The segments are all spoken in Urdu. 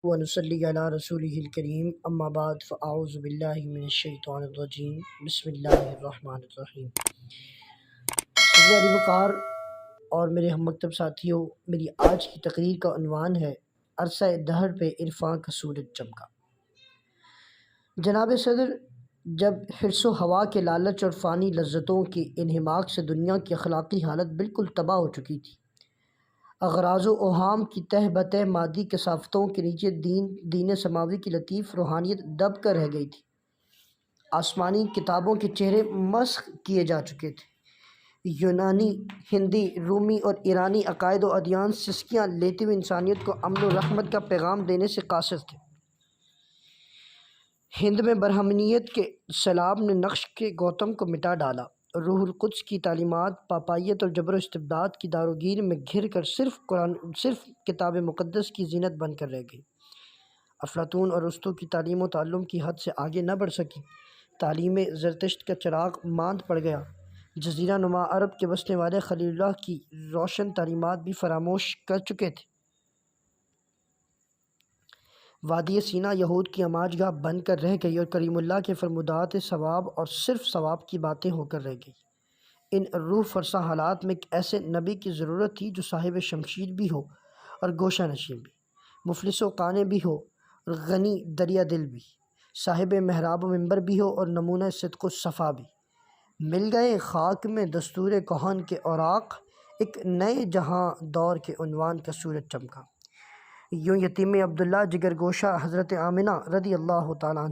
ونصلي على رسوله الكريم اما بعد فاعوذ باللہ من الشیطان الرجیم بسم اللہ الرحمن الرحیم۔ علی وقار اور میرے ہم مکتب ساتھیوں، میری آج کی تقریر کا عنوان ہے عرصہ دہر پہ عرفاں کا سورج چمکا۔ جناب صدر، جب حرص و ہوا کے لالچ اور فانی لذتوں کے انہماک سے دنیا کی اخلاقی حالت بالکل تباہ ہو چکی تھی، اغراض و اوہام کی تہ بتہ مادی کثافتوں کے نیچے دین سماوی کی لطیف روحانیت دب کر رہ گئی تھی۔ آسمانی کتابوں کے چہرے مسخ کیے جا چکے تھے۔ یونانی، ہندی، رومی اور ایرانی عقائد و ادیان سسکیاں لیتے ہوئے انسانیت کو امن و رحمت کا پیغام دینے سے قاصر تھے۔ ہند میں برہمنیت کے سیلاب نے نقش کے گوتم کو مٹا ڈالا۔ روح القدس کی تعلیمات پاپائیت اور جبر و استبداد کی داروگیر میں گھر کر صرف کتاب مقدس کی زینت بن کر رہ گئی۔ افلاطون اور ارسطو کی تعلیم و تعلم کی حد سے آگے نہ بڑھ سکی۔ تعلیم زرتشت کا چراغ ماند پڑ گیا۔ جزیرہ نما عرب کے بسنے والے خلیل اللہ کی روشن تعلیمات بھی فراموش کر چکے تھے۔ وادی سینا یہود کی اماج گاہ بن کر رہ گئی اور کریم اللہ کے فرمودات ثواب اور صرف ثواب کی باتیں ہو کر رہ گئی۔ ان روح فرسا حالات میں ایک ایسے نبی کی ضرورت تھی جو صاحب شمشیر بھی ہو اور گوشہ نشین بھی، مفلس و قانع بھی ہو اور غنی دریا دل بھی، صاحب محراب و منبر بھی ہو اور نمونہ صدق و صفا بھی۔ مل گئے خاک میں دستور کہن کے اوراق، ایک نئے جہاں دور کے عنوان کا سورج چمکا۔ یوں یتیم عبداللہ جگر گوشہ حضرت آمنہ رضی اللہ تعالیٰ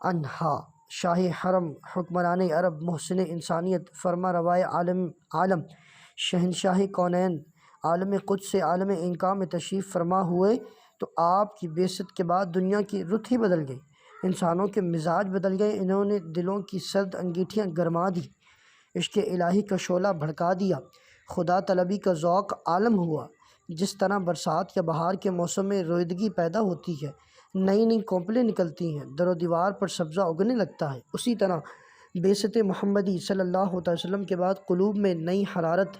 عنہا، شاہ حرم، حکمران عرب، محسن انسانیت، فرما روائے عالم، شہنشاہ کونین، عالم قدس سے عالم انقا میں تشریف فرما ہوئے تو آپ کی بعثت کے بعد دنیا کی رت ہی بدل گئی، انسانوں کے مزاج بدل گئے۔ انہوں نے دلوں کی سرد انگیٹھیاں گرما دی، عشق الہی کا شعلہ بھڑکا دیا، خدا طلبی کا ذوق عالم ہوا۔ جس طرح برسات یا بہار کے موسم میں رویدگی پیدا ہوتی ہے، نئی نئی کونپلیں نکلتی ہیں، در و دیوار پر سبزہ اگنے لگتا ہے، اسی طرح بعثت محمدی صلی اللہ علیہ وسلم کے بعد قلوب میں نئی حرارت،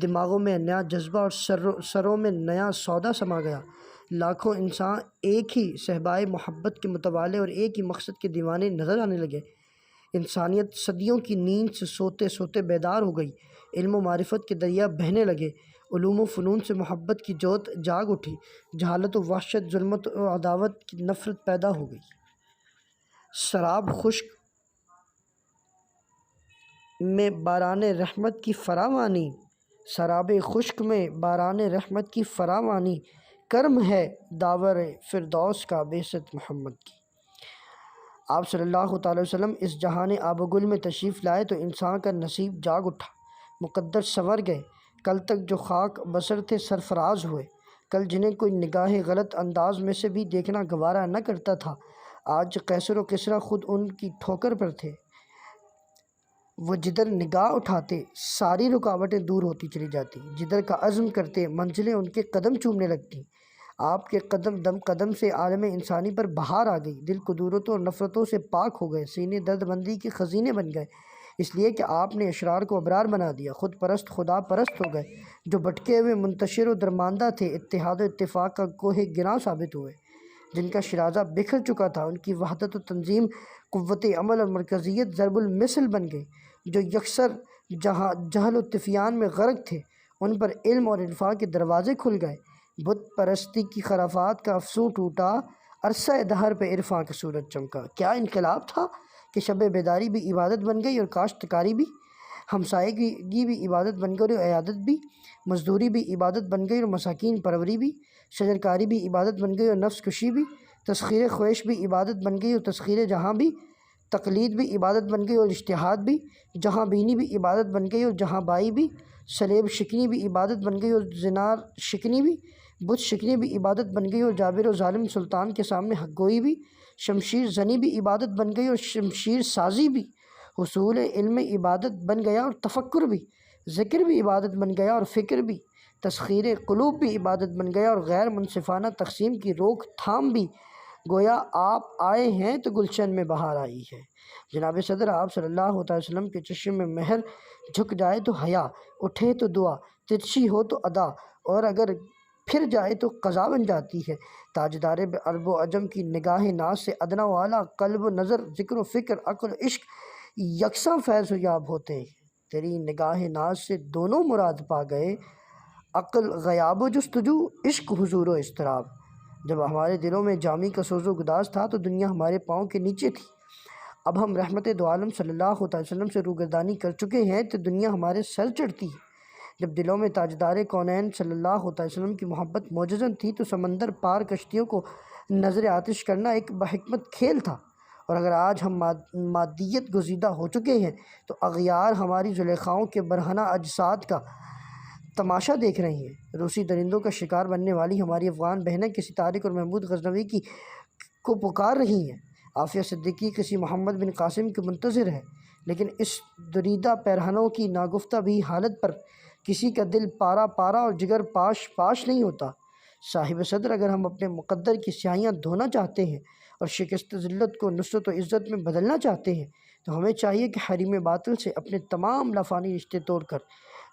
دماغوں میں نیا جذبہ اور سروں میں نیا سودا سما گیا۔ لاکھوں انسان ایک ہی صحبائے محبت کے متوالے اور ایک ہی مقصد کے دیوانے نظر آنے لگے۔ انسانیت صدیوں کی نیند سے سوتے سوتے بیدار ہو گئی، علم و معرفت کے دریا بہنے لگے، علوم و فنون سے محبت کی جوت جاگ اٹھی، جہالت و وحشت، ظلمت و عداوت کی نفرت پیدا ہو گئی۔ سراب خشک میں باران رحمت کی فراوانی، سراب خشک میں باران رحمت کی فراوانی، کرم ہے داور فردوس کا بعثت محمد کی۔ آپ صلی اللہ تعالی وسلم اس جہان آب و گل میں تشریف لائے تو انسان کا نصیب جاگ اٹھا، مقدر سنور گئے۔ کل تک جو خاک بسر تھے سرفراز ہوئے، کل جنہیں کوئی نگاہ غلط انداز میں سے بھی دیکھنا گوارا نہ کرتا تھا، آج قیصر و کسریٰ خود ان کی ٹھوکر پر تھے۔ وہ جدھر نگاہ اٹھاتے ساری رکاوٹیں دور ہوتی چلی جاتی، جدھر کا عزم کرتے منزلیں ان کے قدم چومنے لگتی۔ آپ کے قدم سے عالم انسانی پر بہار آ گئی، دل کدورتوں اور نفرتوں سے پاک ہو گئے، سینے درد مندی کے خزینے بن گئے، اس لیے کہ آپ نے اشرار کو ابرار بنا دیا، خود پرست خدا پرست ہو گئے۔ جو بھٹکے ہوئے منتشر و درماندہ تھے، اتحاد و اتفاق کا کوہ گراں ثابت ہوئے۔ جن کا شیرازہ بکھر چکا تھا، ان کی وحدت و تنظیم، قوت عمل اور مرکزیت ضرب المثل بن گئی۔ جو یکسر جہل و طغیان میں غرق تھے، ان پر علم اور عرفان کے دروازے کھل گئے۔ بت پرستی کی خرافات کا افسوں ٹوٹا، عرصہ دہر پہ عرفان کا سورج چمکا۔ کیا انقلاب تھا کہ شب بیداری بھی عبادت بن گئی اور کاشتکاری بھی، ہمسائیگی بھی عبادت بن گئی اور عیادت بھی، مزدوری بھی عبادت بن گئی اور مساکین پروری بھی، شجرکاری بھی عبادت بن گئی اور نفس کشی بھی، تسخیر خواہش بھی عبادت بن گئی اور تسخیر جہاں بھی، تقلید بھی عبادت بن گئی اور اجتہاد بھی، جہاں بینی بھی عبادت بن گئی اور جہاں بائی بھی، سلیب شکنی بھی عبادت بن گئی اور زنار شکنی بھی، بت شکنی بھی عبادت بن گئی اور جابر و ظالم سلطان کے سامنے حق گوئی بھی، شمشیر زنی بھی عبادت بن گئی اور شمشیر سازی بھی، حصول علم عبادت بن گیا اور تفکر بھی، ذکر بھی عبادت بن گیا اور فکر بھی، تسخیر قلوب بھی عبادت بن گیا اور غیر منصفانہ تقسیم کی روک تھام بھی۔ گویا آپ آئے ہیں تو گلشن میں بہار آئی ہے۔ جناب صدر، آپ صلی اللہ علیہ وسلم کے چشم میں مہر، جھک جائے تو حیا، اٹھے تو دعا، ترچھی ہو تو ادا، اور اگر پھر جائے تو قضا بن جاتی ہے۔ تاجدار عرب و عجم کی نگاہ ناز سے ادنا و اعلیٰ قلب و نظر، ذکر و فکر، عقل و عشق یکساں فیض و یاب ہوتے ہیں۔ تیری نگاہ ناز سے دونوں مراد پا گئے، عقل غیاب و جستجو، عشق حضور و اضطراب۔ جب ہمارے دلوں میں جامی کا سوز و گداز تھا تو دنیا ہمارے پاؤں کے نیچے تھی۔ اب ہم رحمت دو عالم صلی اللہ علیہ وسلم سے روگردانی کر چکے ہیں تو دنیا ہمارے سر چڑھتی ہے۔ جب دلوں میں تاجدار کونین صلی اللہ علیہ وسلم کی محبت موجزن تھی تو سمندر پار کشتیوں کو نظر آتش کرنا ایک بحکمت کھیل تھا، اور اگر آج ہم مادیت گزیدہ ہو چکے ہیں تو اغیار ہماری زلیخاؤں کے برہنہ اجساد کا تماشا دیکھ رہی ہیں۔ روسی درندوں کا شکار بننے والی ہماری افغان بہنیں کسی طارق اور محمود غزنوی کو پکار رہی ہیں، عافیہ صدیقی کسی محمد بن قاسم کے منتظر ہے، لیکن اس دریدہ پیرہنوں کی ناگفتہ بھی حالت پر کسی کا دل پارا پارا اور جگر پاش پاش نہیں ہوتا۔ صاحب صدر، اگر ہم اپنے مقدر کی سیاہیاں دھونا چاہتے ہیں اور شکست ذلت کو نصرت و عزت میں بدلنا چاہتے ہیں تو ہمیں چاہیے کہ حریم باطل سے اپنے تمام لافانی رشتے توڑ کر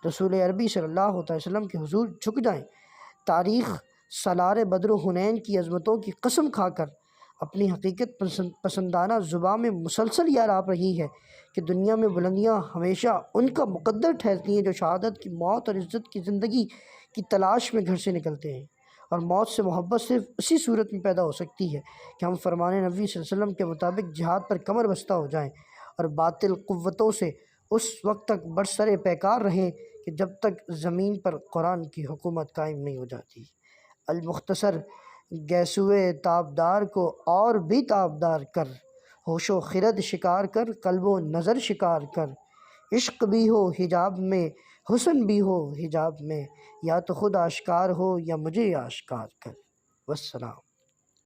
رسول عربی صلی اللہ علیہ وسلم کے حضور جھک جائیں۔ تاریخ سالار بدر و حنین کی عظمتوں کی قسم کھا کر اپنی حقیقت پسندانہ زباں میں مسلسل یہ اعراب رہی ہے کہ دنیا میں بلندیاں ہمیشہ ان کا مقدر ٹھہرتی ہیں جو شہادت کی موت اور عزت کی زندگی کی تلاش میں گھر سے نکلتے ہیں، اور موت سے محبت صرف اسی صورت میں پیدا ہو سکتی ہے کہ ہم فرمان نبی صلی اللہ علیہ وسلم کے مطابق جہاد پر کمر بستہ ہو جائیں اور باطل قوتوں سے اس وقت تک برسر پیکار رہیں کہ جب تک زمین پر قرآن کی حکومت قائم نہیں ہو جاتی۔ المختصر، گیسوئے تابدار کو اور بھی تابدار کر، ہوش و خرد شکار کر، قلب و نظر شکار کر، عشق بھی ہو حجاب میں، حسن بھی ہو حجاب میں، یا تو خود آشکار ہو یا مجھے آشکار کر۔ والسلام۔